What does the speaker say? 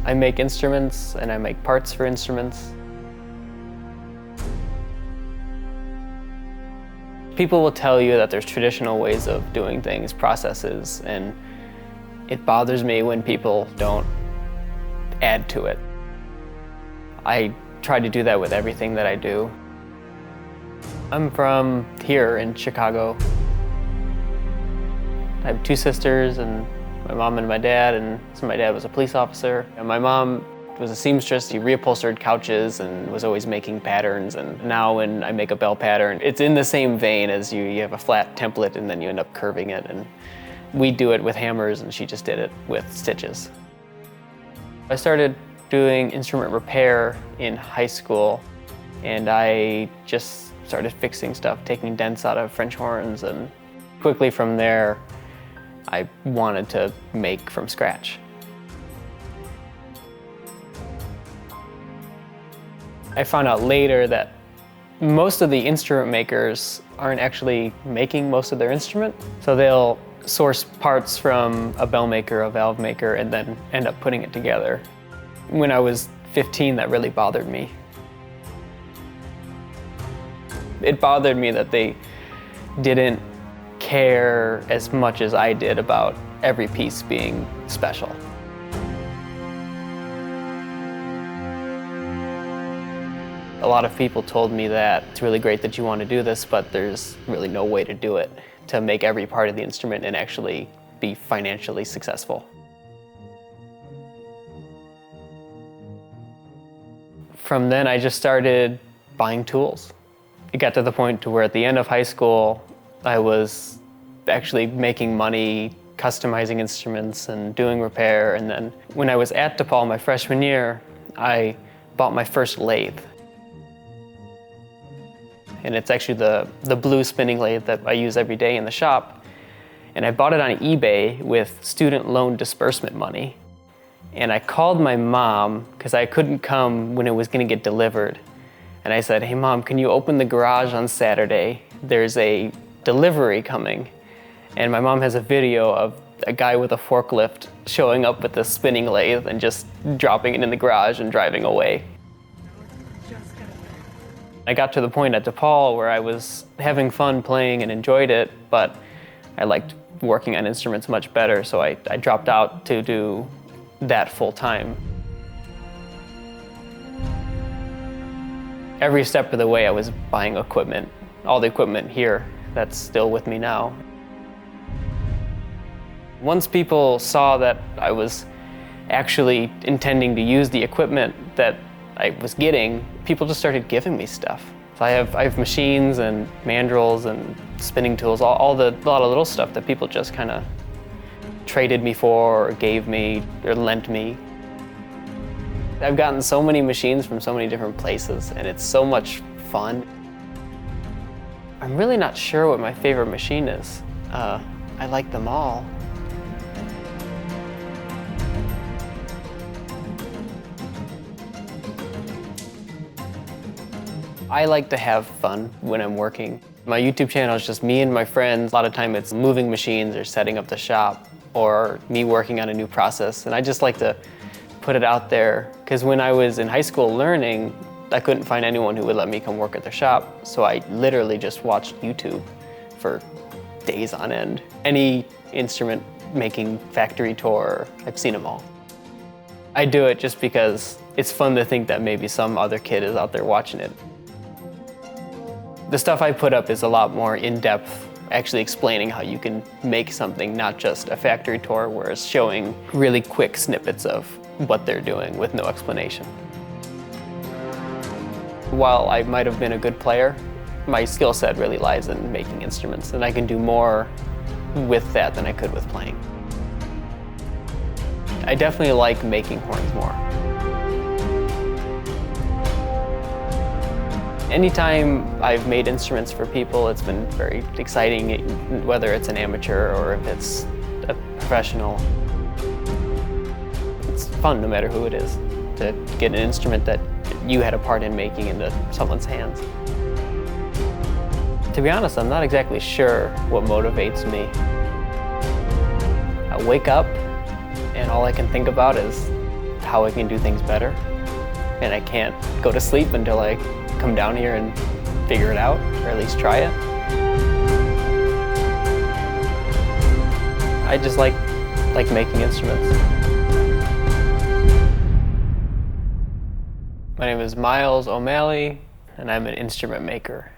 I make instruments and I make parts for instruments. People will tell you that there's traditional ways of doing things, processes, and it bothers me when people don't add to it. I try to do that with everything that I do. I'm from here in Chicago. I have two sisters, and my mom and my dad, and so my dad was a police officer. And my mom was a seamstress. She reupholstered couches and was always making patterns. And now when I make a bell pattern, it's in the same vein as you have a flat template and then you end up curving it. And we do it with hammers and she just did it with stitches. I started doing instrument repair in high school, and I just started fixing stuff, taking dents out of French horns, and quickly from there, I wanted to make from scratch. I found out later that most of the instrument makers aren't actually making most of their instrument. So they'll source parts from a bell maker, a valve maker, and then end up putting it together. When I was 15, that really bothered me. It bothered me that they didn't care as much as I did about every piece being special. A lot of people told me that it's really great that you want to do this, but there's really no way to do it, to make every part of the instrument and actually be financially successful. From then, I just started buying tools. It got to the point to where at the end of high school, I was actually making money, customizing instruments and doing repair. And then when I was at DePaul my freshman year, I bought my first lathe. And it's actually the blue spinning lathe that I use every day in the shop. And I bought it on eBay with student loan disbursement money. And I called my mom because I couldn't come when it was going to get delivered. And I said, "Hey Mom, can you open the garage on Saturday? There's a delivery coming." And my mom has a video of a guy with a forklift showing up with the spinning lathe and just dropping it in the garage and driving away. I got to the point at DePaul where I was having fun playing and enjoyed it, but I liked working on instruments much better, so I dropped out to do that full time. Every step of the way I was buying equipment, all the equipment here that's still with me now. Once people saw that I was actually intending to use the equipment that I was getting, people just started giving me stuff. So I have machines and mandrels and spinning tools, a lot of little stuff that people just kind of traded me for or gave me or lent me. I've gotten so many machines from so many different places, and it's so much fun. I'm really not sure what my favorite machine is. I like them all. I like to have fun when I'm working. My YouTube channel is just me and my friends. A lot of time it's moving machines or setting up the shop or me working on a new process. And I just like to put it out there because when I was in high school learning, I couldn't find anyone who would let me come work at their shop. So I literally just watched YouTube for days on end. Any instrument making factory tour, I've seen them all. I do it just because it's fun to think that maybe some other kid is out there watching it. The stuff I put up is a lot more in-depth, actually explaining how you can make something, not just a factory tour where it's showing really quick snippets of what they're doing with no explanation. While I might have been a good player, my skill set really lies in making instruments, and I can do more with that than I could with playing. I definitely like making horns more. Anytime I've made instruments for people, it's been very exciting, whether it's an amateur or if it's a professional. It's fun no matter who it is, to get an instrument that you had a part in making into someone's hands. To be honest, I'm not exactly sure what motivates me. I wake up and all I can think about is how I can do things better. And I can't go to sleep until I come down here and figure it out, or at least try it. I just like making instruments. My name is Miles O'Malley, and I'm an instrument maker.